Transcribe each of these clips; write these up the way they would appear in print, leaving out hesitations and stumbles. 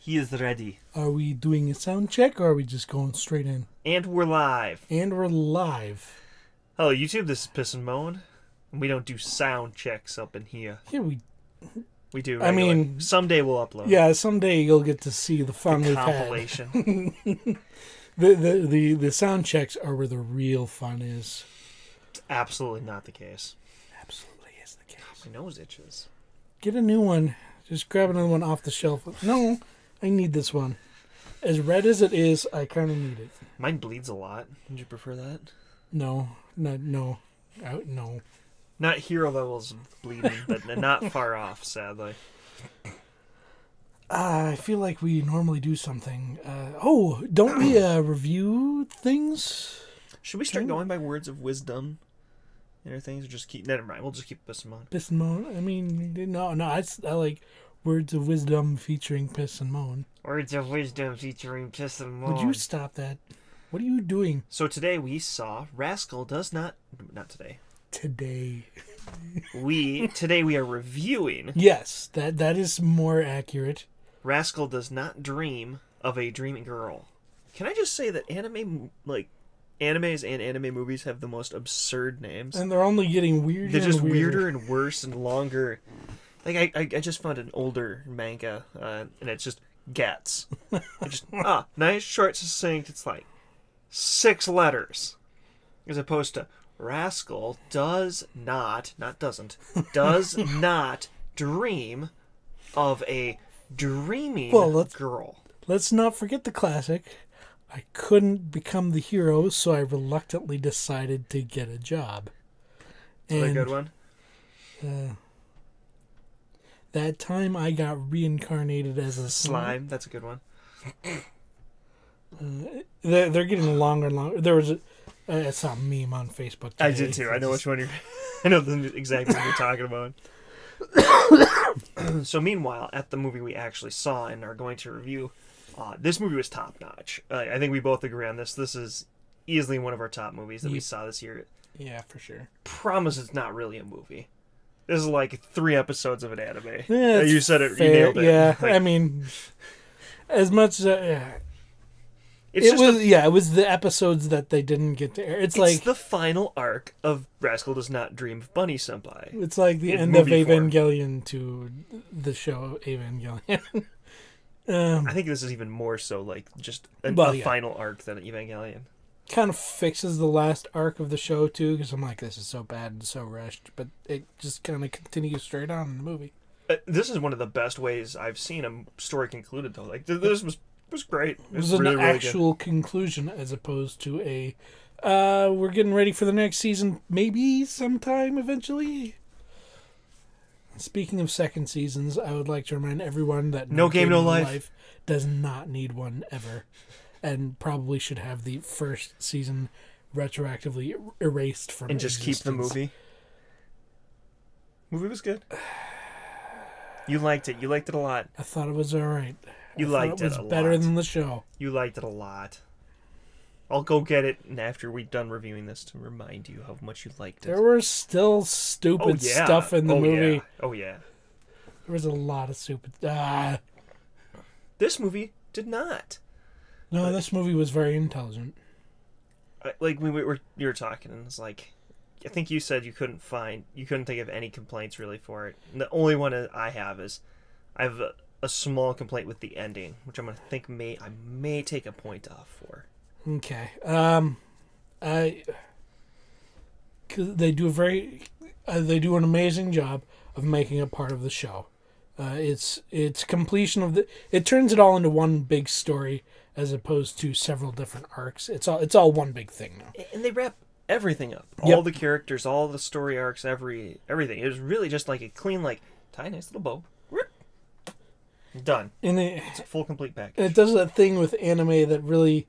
He is ready. Are we doing a sound check, or are we just going straight in? And we're live. And we're live. Hello, YouTube. This is Piss and Moan. We don't do sound checks up in here. Yeah, we do. I mean, someday we'll upload. Yeah, someday you'll get to see the fun we've compilation. had. the sound checks are where the real fun is. It's absolutely not the case. Absolutely is the case. My nose itches. Get a new one. Just grab another one off the shelf. No, I need this one. As red as it is, I kind of need it. Mine bleeds a lot. Would you prefer that? No. No. Not hero levels of bleeding, but not far off, sadly. I feel like we normally do something. Don't we review things? Should we start going by words of wisdom? Or things, or just keep... Never mind, we'll just keep Piss and Moan. Piss and Moan? I mean, no, I like Words of Wisdom featuring Piss and Moan. Words of Wisdom featuring Piss and Moan. Would you stop that? What are you doing? So today we saw Rascal does not... Not today. Today we are reviewing... Yes, that is more accurate. Rascal does not dream of a dreaming girl. Can I just say that animes and anime movies have the most absurd names. And they're only getting weirder. They're just weirder and worse and longer. Like, I just found an older manga, and it's just Gats. Nice, short, succinct. It's like 6 letters. As opposed to Rascal does not dream of a dreaming girl. Let's not forget the classic. I couldn't become the hero, so I reluctantly decided to get a job. Is that a good one? That time I got reincarnated as a slime. That's a good one. They're getting longer and longer. There was I saw a meme on Facebook today. I did too. I know which one I know the exact one you're talking about. So meanwhile, at the movie we actually saw and are going to review, this movie was top notch. I think we both agree on this. This is easily one of our top movies that we saw this year. Yeah, for sure. Promise it's not really a movie. This is like 3 episodes of an anime. Yeah, you said it. Fair. You nailed it. Yeah, I mean, as much as it was the episodes that they didn't get to air. It's like the final arc of Rascal Does Not Dream of Bunny Senpai. It's like the end of Evangelion to the show Evangelion. I think this is even more so like just a final arc than Evangelion. Kind of fixes the last arc of the show too, because I'm like, this is so bad and so rushed, but it just kind of continues straight on in the movie. This is one of the best ways I've seen a story concluded though. Like this was great. It was really, an actual conclusion as opposed to a we're getting ready for the next season, maybe sometime eventually. Speaking of second seasons, I would like to remind everyone that No Game, No Life does not need one ever, and probably should have the first season retroactively erased from and just existence. Keep the movie. Movie was good. You liked it. You liked it a lot. I thought it was all right. You liked it a lot. It was better than the show. You liked it a lot. I'll go get it after we're done reviewing this to remind you how much you liked it. There was still stupid stuff in the movie. Yeah. Oh, yeah. There was a lot of stupid... This movie did not. No, this movie was very intelligent. Like, you were talking, and it's like... I think you said you couldn't think of any complaints, really, for it. And the only one I have is... I have a small complaint with the ending, which I'm going to think I may take a point off for. Okay. They do an amazing job of making it part of the show. It's completion of it turns it all into one big story as opposed to several different arcs. It's all one big thing now. And they wrap everything up. All the characters, all the story arcs, everything. It was really just like a clean, tie a nice little bow. Done. And it's a full complete package. And it does that thing with anime that really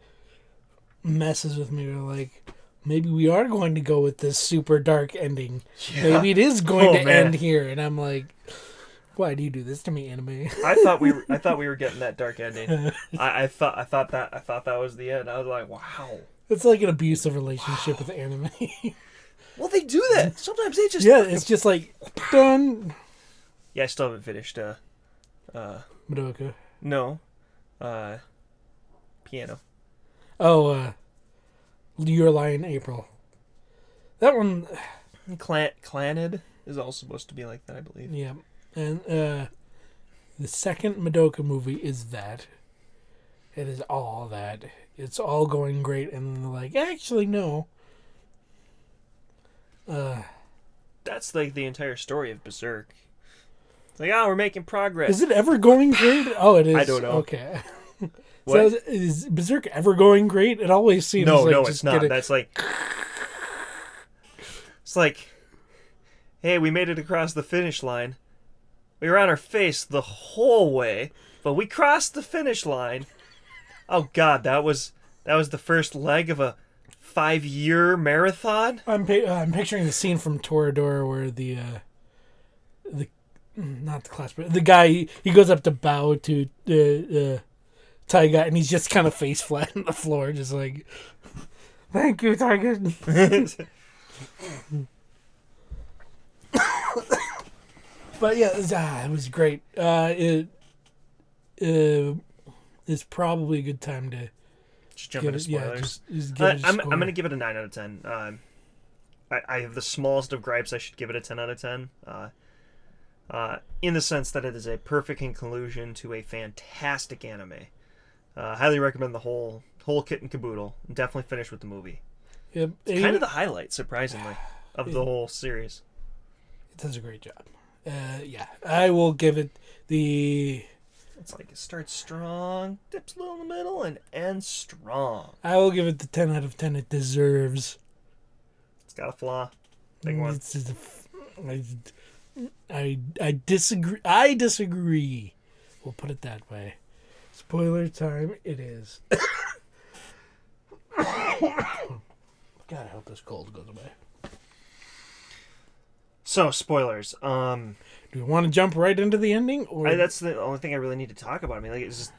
messes with me. Like, maybe we are going to go with this super dark ending. Yeah. Maybe it is going to end here, and I'm like, why do you do this to me, anime? I thought we were getting that dark ending. I thought that was the end. I was like, wow. It's like an abusive relationship with anime. Well, they do that. Sometimes they just it's just like done. Yeah, I still haven't finished. Madoka. No, piano. Oh, Your Lie in April. That one... Clanid is also supposed to be like that, I believe. Yeah. And the second Madoka movie is that. It is all that. It's all going great, and they're like, actually, no. That's like the entire story of Berserk. It's like, we're making progress. Is it ever going great? Oh, it is. I don't know. Okay. What? So is Berserk ever going great? It always seems No, like it's not. That's like... It's like, hey, we made it across the finish line. We were on our face the whole way, but we crossed the finish line. Oh God, that was the first leg of a 5-year marathon. I'm picturing the scene from Toradora where the not the class, but the guy he goes up to bow to Taiga, and he's just kind of face flat on the floor, just like, thank you, Taiga. But yeah, it was great. It is probably a good time to just jump into spoilers. Just give it a I'm score. going to give it a 9 out of 10. I have the smallest of gripes. I should give it a 10 out of 10. In the sense that it is a perfect conclusion to a fantastic anime. Highly recommend the whole kit and caboodle. Definitely finish with the movie. Yep. It's kind of the highlight, surprisingly, of the whole series. It does a great job. Yeah, I will give it the... It's like it starts strong, dips a little in the middle, and ends strong. I will give it the 10 out of 10 it deserves. It's got a flaw. Big one. It's just I disagree. I disagree. We'll put it that way. Spoiler time. It is. God, I hope this cold goes away. So, spoilers. Do we want to jump right into the ending, or that's the only thing I really need to talk about. I mean, like, it's just...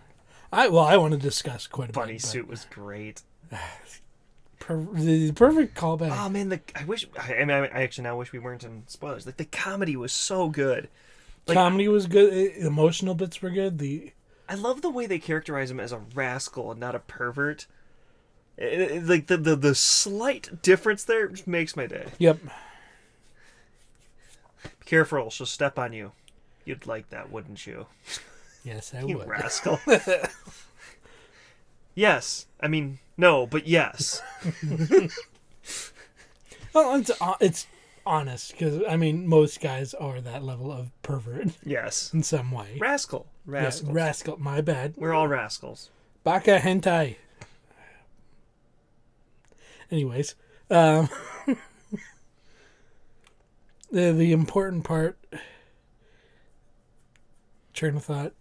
I want to discuss quite a bit. Bunny suit was great. The perfect callback. Oh man, I actually now wish we weren't in spoilers. Like, the comedy was so good. Like, comedy was good. Emotional bits were good. I love the way they characterize him as a rascal and not a pervert. Like the slight difference there just makes my day. Yep. Be careful, she'll step on you. You'd like that, wouldn't you? Yes, I You would. rascal. Yes. I mean, no, but yes. Well, it's honest, because, I mean, most guys are that level of pervert Yes. in some way. Rascal. Yeah, rascal, my bad. We're all rascals. Baka hentai. Anyways, the important part, train of thought.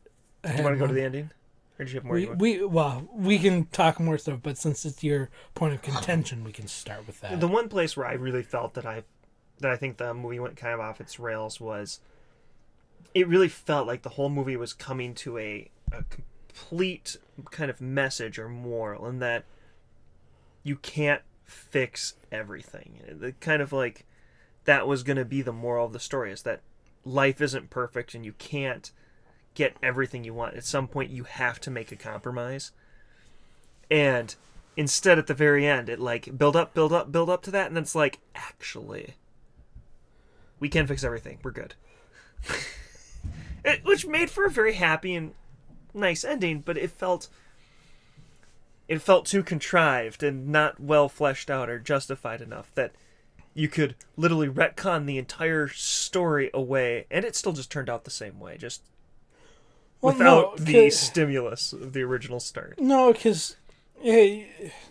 Do you want to go to the ending? Or do you have more? We can talk more stuff, but since it's your point of contention, we can start with that. The one place where I really felt that I think the movie went kind of off its rails was, it really felt like the whole movie was coming to a complete kind of message or moral, in that you can't fix everything. Kind of like that was going to be the moral of the story, is that life isn't perfect and you can't get everything you want. At some point you have to make a compromise. And instead at the very end it like build up to that, and then it's like, actually we can fix everything, we're good. Which made for a very happy and nice ending, but it felt too contrived and not well fleshed out or justified enough that you could literally retcon the entire story away, and it still just turned out the same way, just without the stimulus of the original start. No, because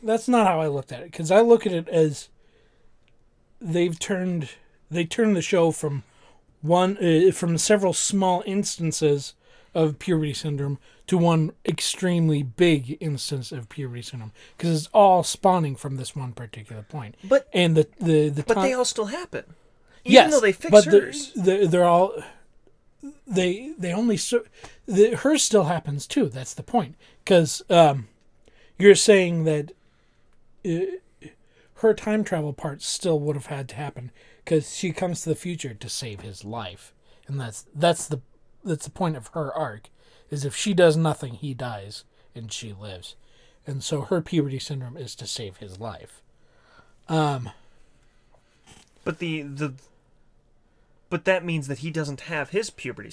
that's not how I looked at it. Because I look at it as they turned the show from from several small instances of puberty syndrome to one extremely big instance of puberty syndrome, because it's all spawning from this one particular point. But they all still happen. Even though they fix hers. They're all they only hers still happens too. That's the point, because you're saying that her time travel part still would have had to happen, because she comes to the future to save his life, and that's the point of her arc, is if she does nothing, he dies, and she lives. And so her puberty syndrome is to save his life. But but that means that he doesn't have his puberty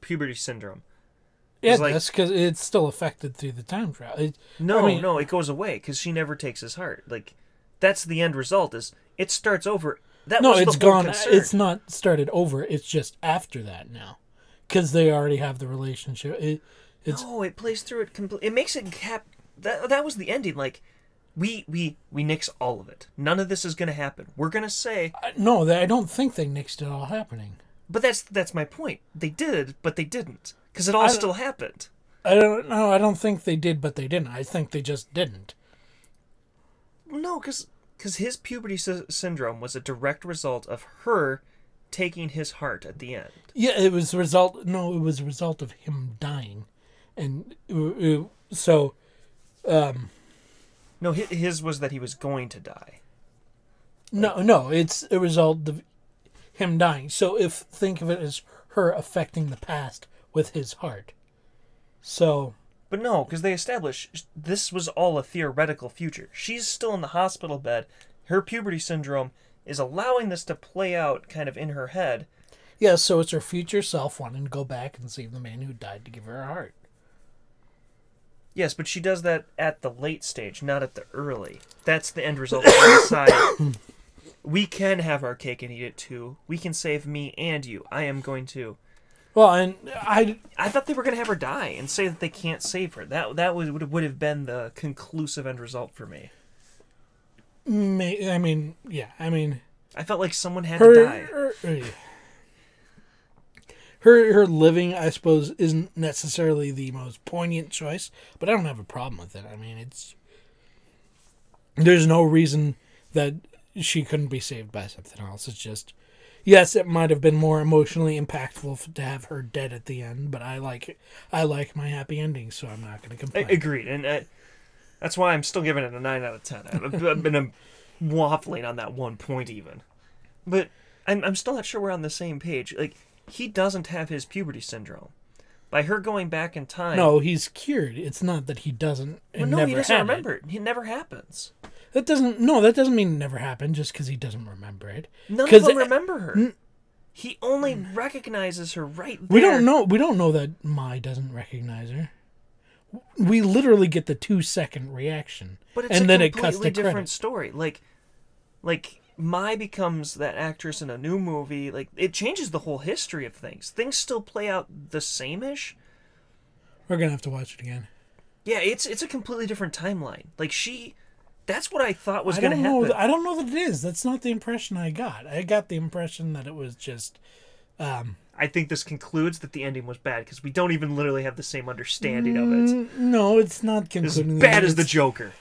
puberty syndrome. Yeah, that's because it's still affected through the time travel. No, it goes away because she never takes his heart. Like, that's the end result. Is it starts over? It's gone. Concern. It's not started over. It's just after that now, because they already have the relationship. It plays through it completely. It makes it that was the ending. Like, we nix all of it. None of this is going to happen. We're going to say no. I don't think they nixed it all happening. But that's my point. They did, but they didn't, because it all still happened. I don't know. I don't think they did, but they didn't. I think they just didn't. No, because his puberty syndrome was a direct result of her taking his heart at the end. Yeah, it was a result. No, it was a result of him dying, and so. No, his was that he was going to die. No, it's a result of him dying. So think of it as her affecting the past with his heart. So. But no, because they established this was all a theoretical future. She's still in the hospital bed. Her puberty syndrome is allowing this to play out kind of in her head. Yeah, so it's her future self wanting to go back and save the man who died to give her a heart. Yes, but she does that at the late stage, not at the early. That's the end result. They decide, we can have our cake and eat it too. We can save me and you. I am going to. Well, and I thought they were going to have her die and say that they can't save her. That would have been the conclusive end result for me. I felt like someone had to die. Her living, I suppose, isn't necessarily the most poignant choice, but I don't have a problem with it. I mean, there's no reason that she couldn't be saved by something else. It's just, yes, it might have been more emotionally impactful to have her dead at the end, but I like my happy ending, so I'm not going to complain. Agreed, and that's why I'm still giving it a 9 out of 10. I've been waffling on that one point even, but I'm still not sure we're on the same page. Like, he doesn't have his puberty syndrome. By her going back in time... No, he's cured. It's not that he doesn't he doesn't remember it. It never happens. That doesn't mean it never happened just because he doesn't remember it. None of them remember her. He only recognizes her right there. We don't know that Mai doesn't recognize her. We literally get the 2-second reaction. But it's and a then completely it cuts to different story. Like Mai becomes that actress in a new movie. Like, it changes the whole history of things. Things still play out the same-ish. We're gonna have to watch it again. Yeah, it's a completely different timeline. Like, that's what I thought was gonna happen. I don't know that it is. That's not the impression I got. I got the impression that it was just... I think this concludes that the ending was bad, because we don't even literally have the same understanding of it. No, it's not concluding. As bad as the Joker.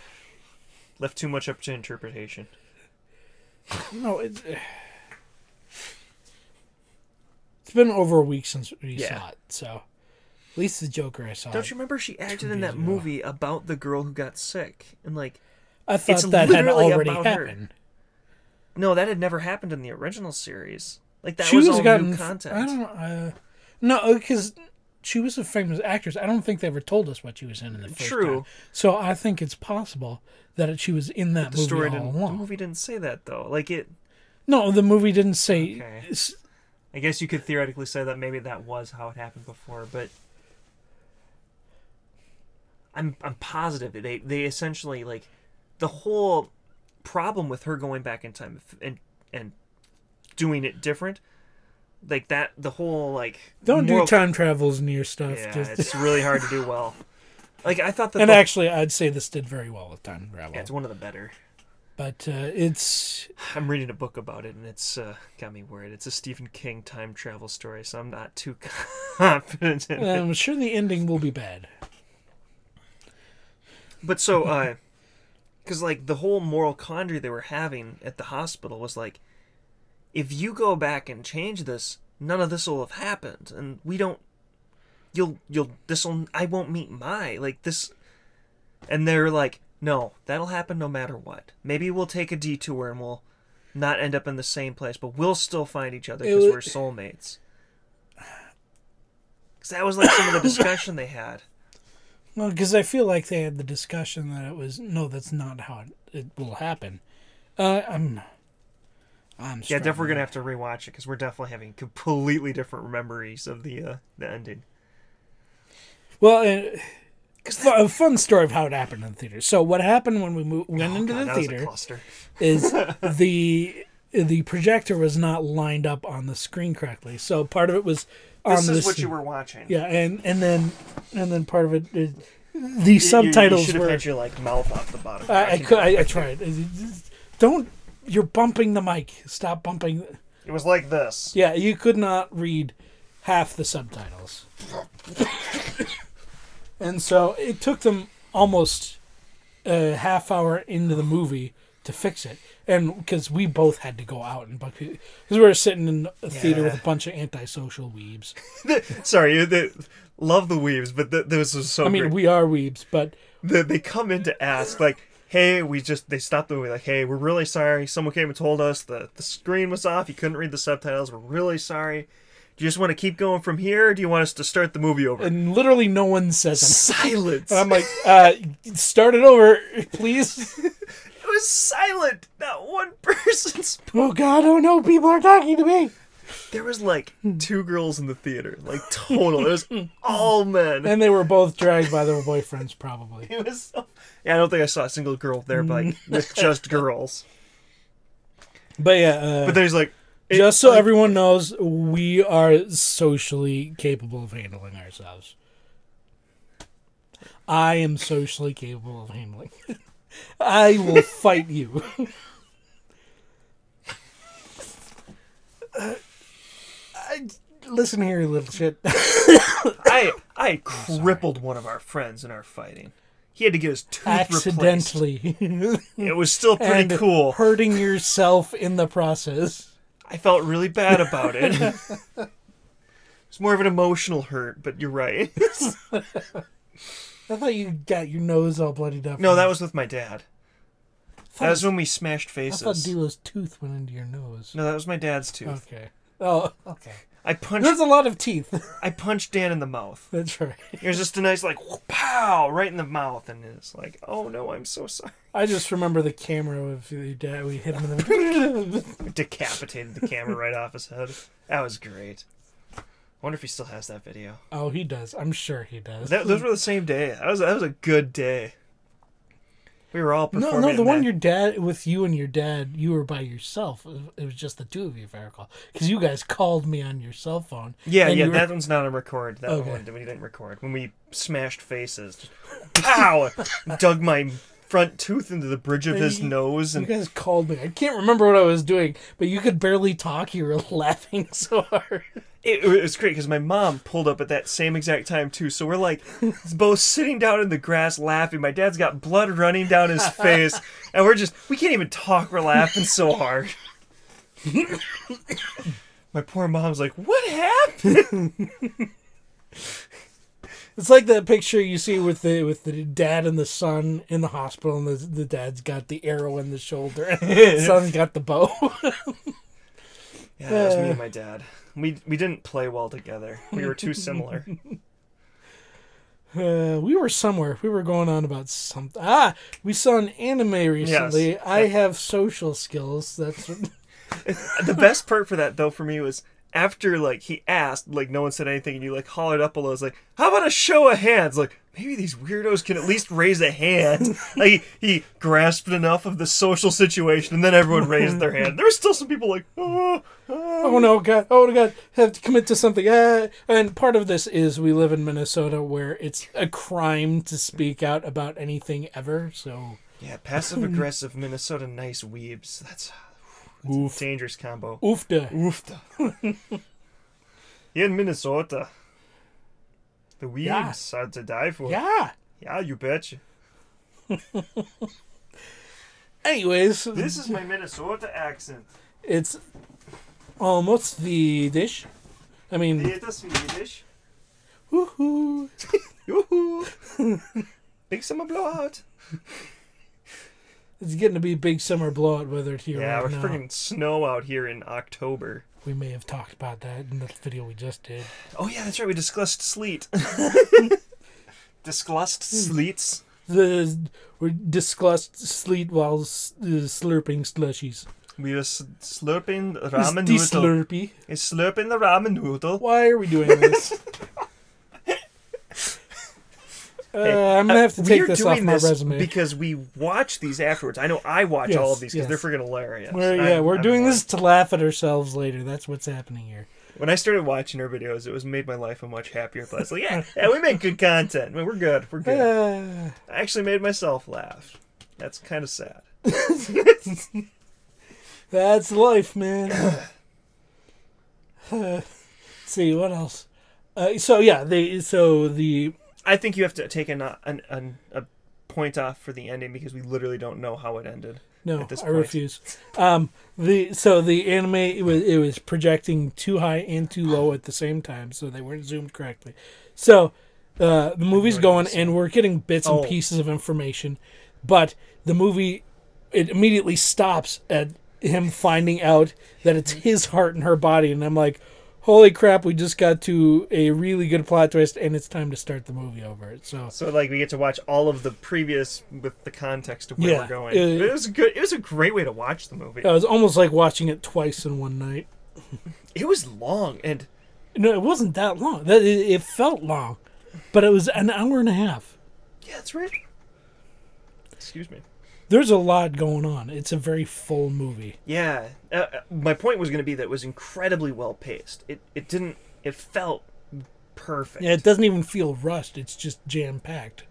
Left too much up to interpretation. No, it's been over a week since we saw it, so at least the Joker I saw. Don't you remember she acted in that movie about the girl who got sick? And I thought that had already happened. No, that had never happened in the original series. Like, that was all new content. I don't know. No, because she was a famous actress. I don't think they ever told us what she was in the first time. So I think it's possible that she was in that movie all along. The movie didn't say that, though. No, the movie didn't say... Okay. I guess you could theoretically say that maybe that was how it happened before, but... I'm positive they essentially, the whole problem with her going back in time and doing it different... the whole, Don't do time travels near stuff. Yeah, it's really hard to do well. I thought that... And actually, I'd say this did very well with time travel. Yeah, it's one of the better. But it's... I'm reading a book about it, and it's got me worried. It's a Stephen King time travel story, so I'm not too confident in it. I'm sure the ending will be bad. But so, because, the whole moral quandary they were having at the hospital was, if you go back and change this, none of this will have happened, and we don't... I won't meet Mai, this... And they're no, that'll happen no matter what. Maybe we'll take a detour and we'll not end up in the same place, but we'll still find each other because we're soulmates. Because that was some of the discussion they had. Well, because I feel like they had the discussion that it was, no, that's not how it will happen. I'm Yeah, definitely gonna have to rewatch it because we're definitely having completely different memories of the ending. Well, a fun story of how it happened in the theater. So what happened when we went into the theater is the projector was not lined up on the screen correctly. So part of it was on this is what you were watching. Yeah, and then part of it is the subtitles you should have were. had your mouth off the bottom. I tried. Don't. You're bumping the mic. Stop bumping. It was like this. Yeah, you could not read half the subtitles. And so it took them almost a half hour into the movie to fix it. And because we both had to go out and because we were sitting in a theater with a bunch of antisocial weebs. Sorry, love the weebs, but this was so great. We are weebs, but they come in to ask, hey, they stopped the movie, hey, we're really sorry. Someone came and told us the screen was off. You couldn't read the subtitles. We're really sorry. Do you just want to keep going from here, or do you want us to start the movie over? And literally no one says anything. Silence. And I'm like, start it over, please. It was silent. Not one person spoke. Oh, God, oh no, people are talking to me. There was 2 girls in the theater, total. It was all men. And they were both dragged by their boyfriends, probably. It was I don't think I saw a single girl there, but with just girls. But yeah. But then he's just so everyone knows, we are socially capable of handling ourselves. I am socially capable of handling. I will fight you. Listen here, you little shit. I crippled one of our friends in our fighting. He had to get his tooth accidentally. Replaced. It was still pretty cool. Hurting yourself in the process. I felt really bad about it. It's more of an emotional hurt, but you're right. I thought you got your nose all bloodied up. No, that was with my dad. That was when we smashed faces. I thought Dilo's tooth went into your nose. No, that was my dad's tooth. Okay. Oh, okay. There's a lot of teeth. I punched Dan in the mouth. That's right. It was just a nice, pow, right in the mouth. And it's oh no, I'm so sorry. I just remember the camera of your dad. We hit him in the... Decapitated the camera right off his head. That was great. I wonder if he still has that video. Oh, he does. I'm sure he does. Those were the same day. That was a good day. We were all performing. No, the one your dad, with you and your dad, you were by yourself. It was just the two of you, if I recall. Because you guys called me on your cell phone. Yeah, that one's not on record. That one we didn't record. When we smashed faces. Just, pow! Dug my front tooth into the bridge of his nose. And you guys called me. I can't remember what I was doing, but you could barely talk. You were laughing so hard. It was great because my mom pulled up at that same exact time too. So we're both sitting down in the grass laughing. My dad's got blood running down his face, and we can't even talk. We're laughing so hard. My poor mom's like, "What happened?" It's like that picture you see with the dad and the son in the hospital, and the dad's got the arrow in the shoulder, and the son's got the bow. Yeah, that was me and my dad. We didn't play well together. We were too similar. We were somewhere. We were going on about something. We saw an anime recently. Yes. I have social skills. That's what... The best part for that, though, for me was after, he asked, no one said anything, and you, hollered up below. It's how about a show of hands? Maybe these weirdos can at least raise a hand. He grasped enough of the social situation, and then everyone raised their hand. There were still some people oh no, God, oh God, have to commit to something. And part of this is we live in Minnesota where it's a crime to speak out about anything ever, so... Yeah, passive-aggressive Minnesota nice weebs. That's a dangerous combo. Oofda. Here in Minnesota... The weebs are to die for. Yeah. Yeah, you betcha. Anyways. This is my Minnesota accent. It's almost Swedish. I mean... Lite Swedish. Woohoo. Woohoo. Big summer blowout. It's getting to be big summer blowout weather here right now. Yeah, we're freaking snow out here in October. We may have talked about that in the video we just did. Oh yeah, that's right. We discussed sleet. Disgust sleets. We discussed sleet while slurping slushies. We are slurping ramen It's noodle. slurpy. It's slurping the ramen noodle. Why are we doing this? I'm gonna have to take this off my resume because we watch these afterwards. I know I watch all of these because they're freaking hilarious. We're doing this to laugh at ourselves later. That's what's happening here. When I started watching her videos, it was made my life a much happier place. Like, yeah, we make good content. We're good. We're good. I actually made myself laugh. That's kind of sad. That's life, man. Let's see what else. I think you have to take a point off for the ending because we literally don't know how it ended. No, at this I point. refuse. The anime it was projecting too high and too low at the same time, so they weren't zoomed correctly. So the movie's going, and we're getting bits and pieces of information, but the movie it immediately stops at him finding out that it's his heart in her body, and I'm like, holy crap, we just got to a really good plot twist, and it's time to start the movie over. So like we get to watch all of the previous with the context of where we're going. It was good. It was a great way to watch the movie. It was almost like watching it twice in one night. It was long, and no, it wasn't that long. It felt long, but it was an hour and a half. Yeah, that's right. Excuse me. There's a lot going on. It's a very full movie. Yeah. My point was going to be that it was incredibly well paced. It felt perfect. Yeah, it doesn't even feel rushed. It's just jam-packed.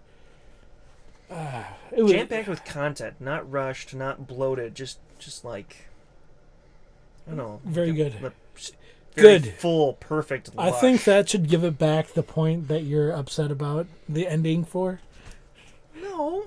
Jam-packed with content, not rushed, not bloated, just like, I don't know. Very good. Very good. Full, perfect lush. I think that should give it back the point that you're upset about the ending for. No.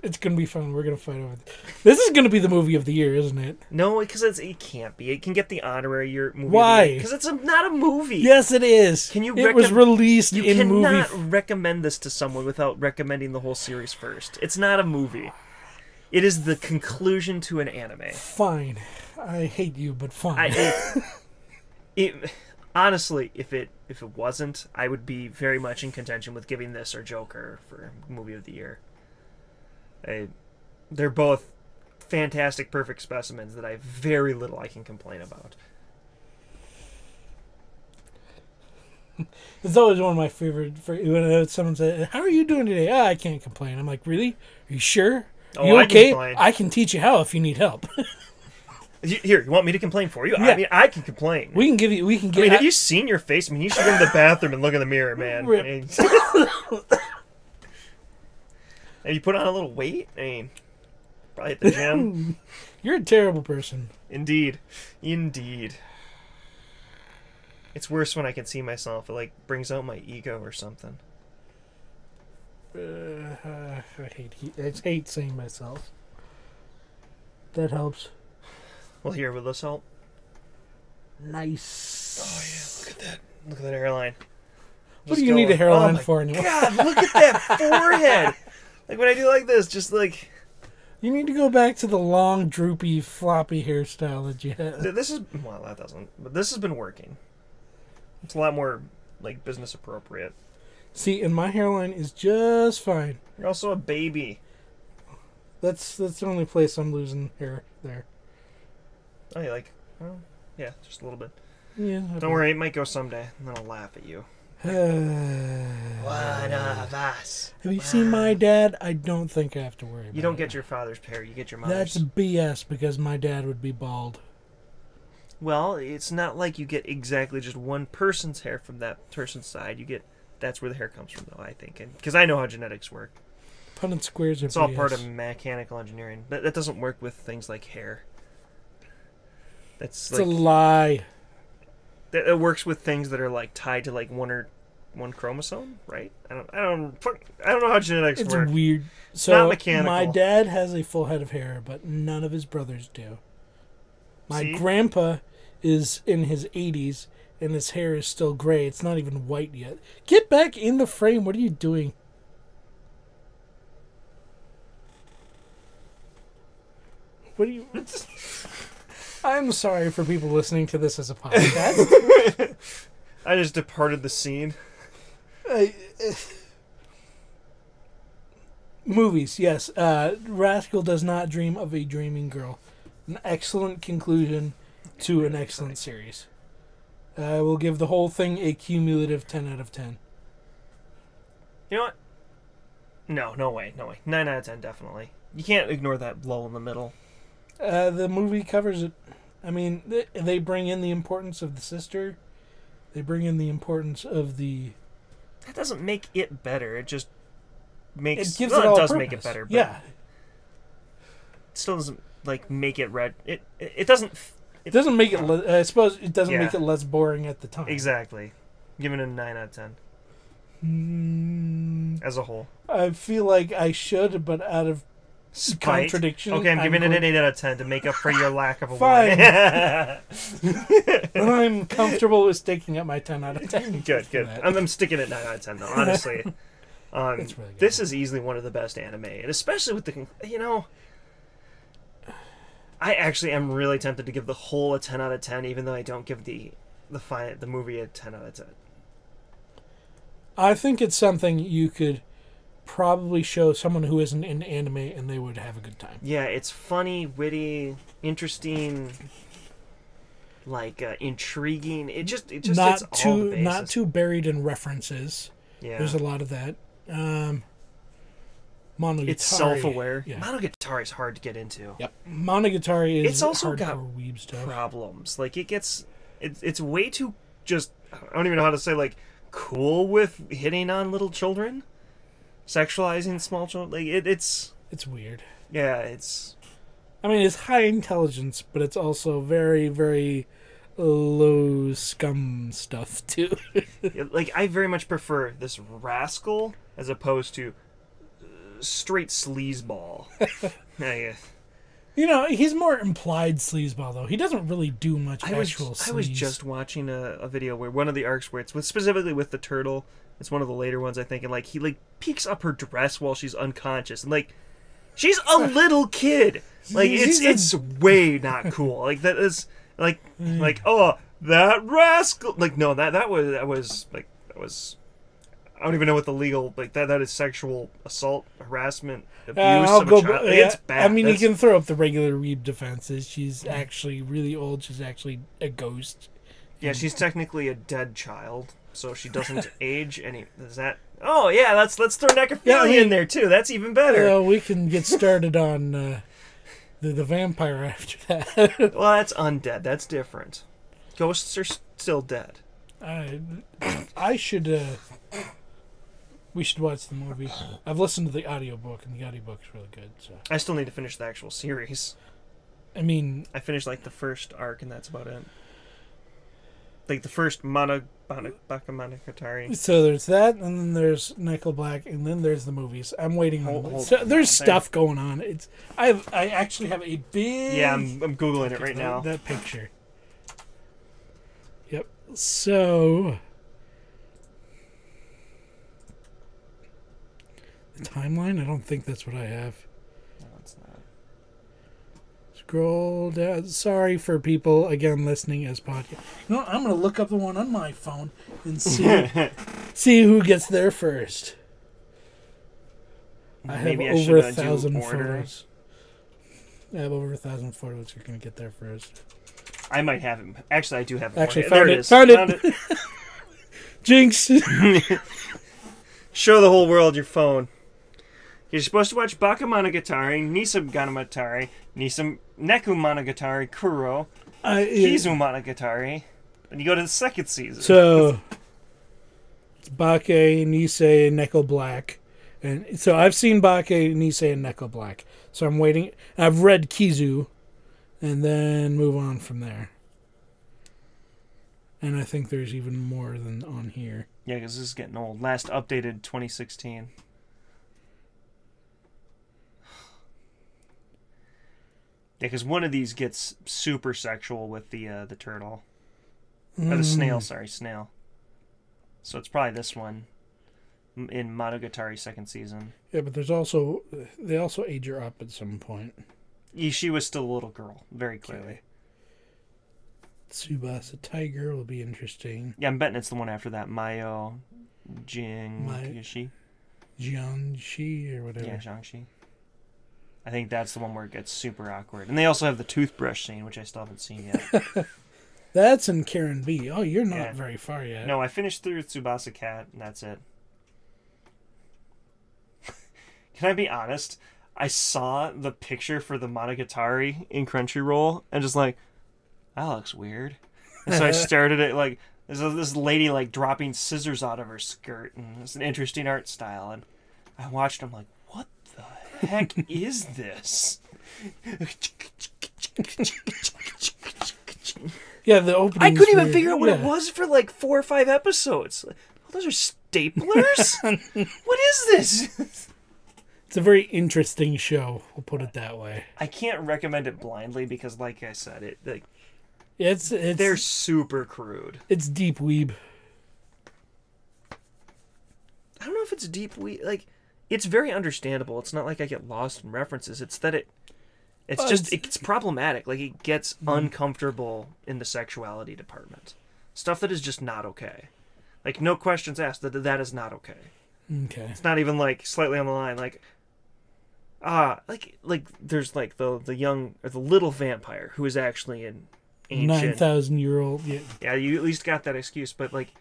It's going to be fun. We're going to fight over it. This is going to be the movie of the year, isn't it? No, because it can't be. It can get the honorary year movie. Why? Because it's not a movie. Yes, it is. It was released in movie. You cannot recommend this to someone without recommending the whole series first. It's not a movie. It is the conclusion to an anime. Fine. I hate you, but fine. Honestly, if it wasn't, I would be very much in contention with giving this or Joker for movie of the year. They're both fantastic, perfect specimens that I have very little I can complain about. It's always one of my favorite. When someone says, "How are you doing today?" "Oh, I can't complain." I'm like, "Really? Are you sure? Are you okay? I can teach you how if you need help." Here, you want me to complain for you? Yeah. I mean, I can complain. We can give you. Have you seen your face? I mean, you should go to the bathroom and look in the mirror, man. Have you put on a little weight? I mean, probably at the gym. You're a terrible person. Indeed. It's worse when I can see myself. It brings out my ego or something. I hate seeing myself. That helps. Well, here, will this help? Nice. Oh yeah, look at that! Look at that hairline. What do you need a hairline for anyway? God, look at that forehead! When I do like this, just like... You need to go back to the long, droopy, floppy hairstyle that you had. This is... Well, that doesn't... But this has been working. It's a lot more, business appropriate. See, and my hairline is just fine. You're also a baby. That's the only place I'm losing hair there. Oh, you like... Oh, yeah, just a little bit. Yeah. Don't worry, it might go someday, and then I'll laugh at you. One of us. Have you seen my dad? I don't think I have to worry about it. You don't get your father's hair, you get your mother's. That's BS, because my dad would be bald. Well, it's not like you get exactly just one person's hair from that person's side. That's where the hair comes from, though, I think. Because I know how genetics work. Punnett squares are It's all part of mechanical engineering. But that doesn't work with things like hair. It's a lie. It works with things that are tied to one chromosome, right? I don't know how genetics work. It's weird. So not mechanical. My dad has a full head of hair, but none of his brothers do. My grandpa is in his 80s, and his hair is still gray. It's not even white yet. Get back in the frame. What are you doing? What are you... I'm sorry for people listening to this as a podcast. I just departed the scene. Movies, yes. Rascal does not dream of a dreaming girl. An excellent conclusion to an excellent series. We'll give the whole thing a cumulative 10 out of 10. You know what? No way. 9 out of 10, definitely. You can't ignore that lull in the middle. The movie covers it. I mean, they bring in the importance of the sister. They bring in the importance of the... That doesn't make it better. It just makes... It gives it all does purpose. make it better. But yeah. It still doesn't, make it red. It doesn't... It doesn't make it... I suppose it doesn't make it less boring at the time. Exactly. Giving it a 9 out of 10. As a whole. I feel like I should, but out of contradiction... Okay, I'm giving it an 8 out of 10 to make up for your lack of a Fine. 1. I'm comfortable with sticking at my 10 out of 10. Good. I'm sticking at 9 out of 10, though, honestly. It's really good. This is easily one of the best anime, and especially with the... I actually am really tempted to give the whole a 10 out of 10, even though I don't give the movie a 10 out of 10. I think it's something you could probably show someone who isn't in anime and they would have a good time. Yeah, it's funny, witty, interesting, intriguing. It just not it's all the bases. Not too buried in references. Yeah, there's a lot of that. Monogatari. It's self-aware. Yeah. Monogatari is hard to get into. Yep. Monogatari is it's also got weeb stuff. Problems. It's way too just. I don't even know how to say cool with hitting on little children, sexualizing small children. It's weird. Yeah, it's. I mean, it's high intelligence, but it's also very, very low scum stuff too. I very much prefer this Rascal as opposed to straight sleazeball. Yeah. He's more implied sleazeball though. He doesn't really do much actual sleaze. I was just watching a video where one of the arcs where it's specifically with the turtle. It's one of the later ones, I think, and he peeks up her dress while she's unconscious, and she's a little kid. It's way not cool. That is oh, that rascal. No, that was I don't even know what the legal that is sexual assault, harassment, abuse of a child. It's bad. I mean, you can throw up the regular Reeb defenses. She's actually really old. She's actually a ghost. Yeah, she's technically a dead child, so she doesn't age any. Is that? Oh yeah, let's throw necrophilia in there too. That's even better. We can get started on the vampire after that. Well, that's undead. That's different. Ghosts are still dead. I should. We should watch the movie. I've listened to the audiobook, and the audiobook's really good. So I still need to finish the actual series. I mean... I finished, the first arc, and that's about it. The first Monogatari. So there's that, and then there's Nickel Black, and then there's the movies. I'm waiting on... There's stuff going on. I actually have a big... Yeah, I'm Googling it right now. That picture. Yep. So... Timeline? I don't think that's what I have. No, it's not. Scroll down. Sorry for people, again, listening as podcast. I'm going to look up the one on my phone and see who gets there first. I have over 1,000 photos. I have over 1,000 photos. You're going to get there first. I might have him. Actually, I do have him. Actually, there it is. Found it. Jinx. Show the whole world your phone. You're supposed to watch Bakemonogatari, Nisamonogatari, Nekomonogatari, Kuro, Kizumonogatari, and you go to the second season. So, it's Bake, Nisei, and Neko Black. And so I've seen Bake, Nisei, and Neko Black. So I'm waiting. I've read Kizu, and then move on from there. And I think there's even more than on here. Yeah, because this is getting old. Last updated 2016. Yeah, because one of these gets super sexual with the turtle. Or the snail, snail. So it's probably this one in Monogatari second season. Yeah, but they also age her up at some point. She was still a little girl, very clearly. Okay. Tsubasa Tiger will be interesting. Yeah, I'm betting it's the one after that. Mayo Jing Yoshi. Jiangxi or whatever. Yeah, Jiangxi. I think that's the one where it gets super awkward. And they also have the toothbrush scene, which I still haven't seen yet. That's in Karen B. Oh, you're not very far yet. No, I finished through Tsubasa Cat, and that's it. Can I be honest? I saw the picture for the Monogatari in Crunchyroll, and just like, that looks weird. And so I stared at it like, there's this lady like dropping scissors out of her skirt, and it's an interesting art style. And I watched them like, what the heck is this? Yeah, the opening. I couldn't even figure out what it was for like 4 or 5 episodes. Like, oh, those are staplers? What is this? It's a very interesting show. We'll put it that way. I can't recommend it blindly because, like I said, it like it's they're super crude. It's deep weeb. I don't know if it's deep weeb. Like, it's very understandable. It's not like I get lost in references. It's that it's problematic. Like, it gets uncomfortable in the sexuality department. Stuff that is just not okay. Like, no questions asked. That is not okay. Okay. It's not even like slightly on the line. Like there's like the young or the little vampire who is actually an ancient 9,000-year-old. Yeah. Yeah, you at least got that excuse. But like,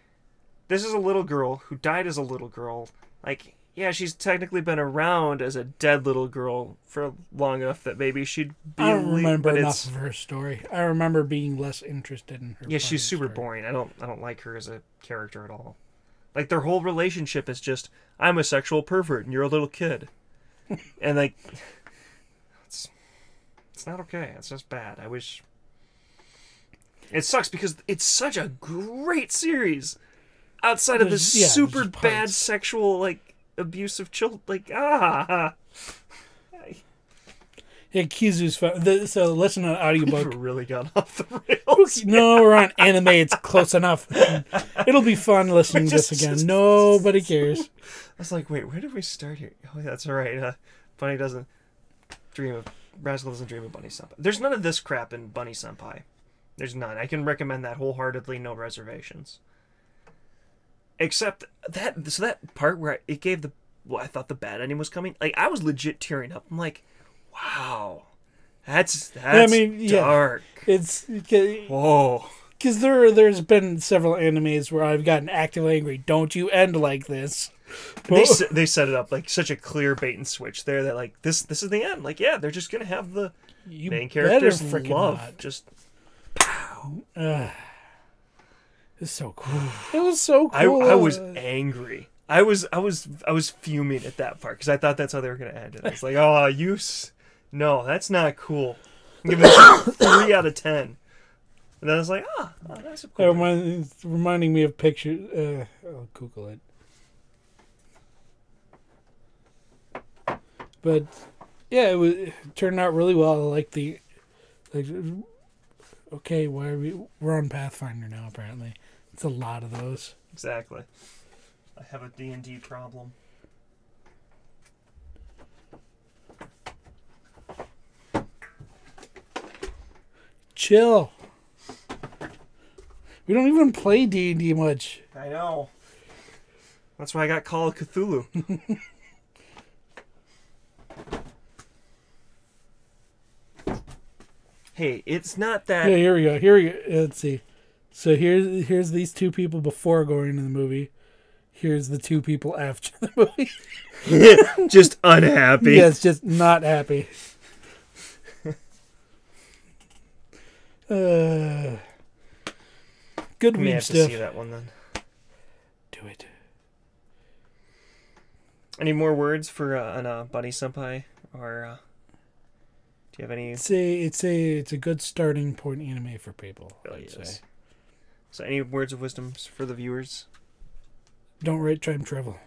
this is a little girl who died as a little girl. Like, yeah, she's technically been around as a dead little girl for long enough that maybe she'd be. I don't remember enough of her story. I remember being less interested in her. Yeah, she's super boring. I don't like her as a character at all. Like, their whole relationship is just, I'm a sexual pervert and you're a little kid. And like, it's not okay. It's just bad. I wish. It sucks because it's such a great series. Outside of this super bad sexual, like, abuse of children. Like, Yeah, Kizu's fun. So listen to an audiobook. We've really gone off the rails. No, we're on anime. It's close enough. It'll be fun listening to this again. Nobody cares. I was like, wait, where did we start here? Oh, yeah, that's all right. Bunny doesn't dream of... Rascal doesn't dream of Bunny Senpai. There's none of this crap in Bunny Senpai. There's none. I can recommend that wholeheartedly, no reservations. Except that... So that part where it gave the... Well, I thought the bad ending was coming. Like, I was legit tearing up. I'm like... Wow, that's dark. It's whoa. Because there's been several animes where I've gotten actively angry. Don't you end like this? They set it up like such a clear bait and switch there that like this is the end. Like, yeah, they're just gonna have the main characters love not. Just pow. It's so cool. It was so cool. I was angry. I was fuming at that part because I thought that's how they were gonna end it. I was like, oh, no, that's not cool. I'm giving it a 3 out of 10. And then I was like, that's a cool. It's reminding me of pictures. I'll Google it. But yeah, it turned out really well. I like the okay, we're on Pathfinder now apparently. It's a lot of those. Exactly. I have a D&D problem. Chill. We don't even play D&D much. I know. That's why I got Call of Cthulhu. Hey, it's not that... Yeah, here we go. Let's see. So here's these two people before going into the movie. Here's the two people after the movie. Just unhappy. Yeah, it's just not happy. Good weeb stuff. To see that one then. Do it. Any more words for on Bunny Senpai, or do you have any? It's a good starting point anime for people. Really is. Say. So, any words of wisdom for the viewers? Don't write time travel.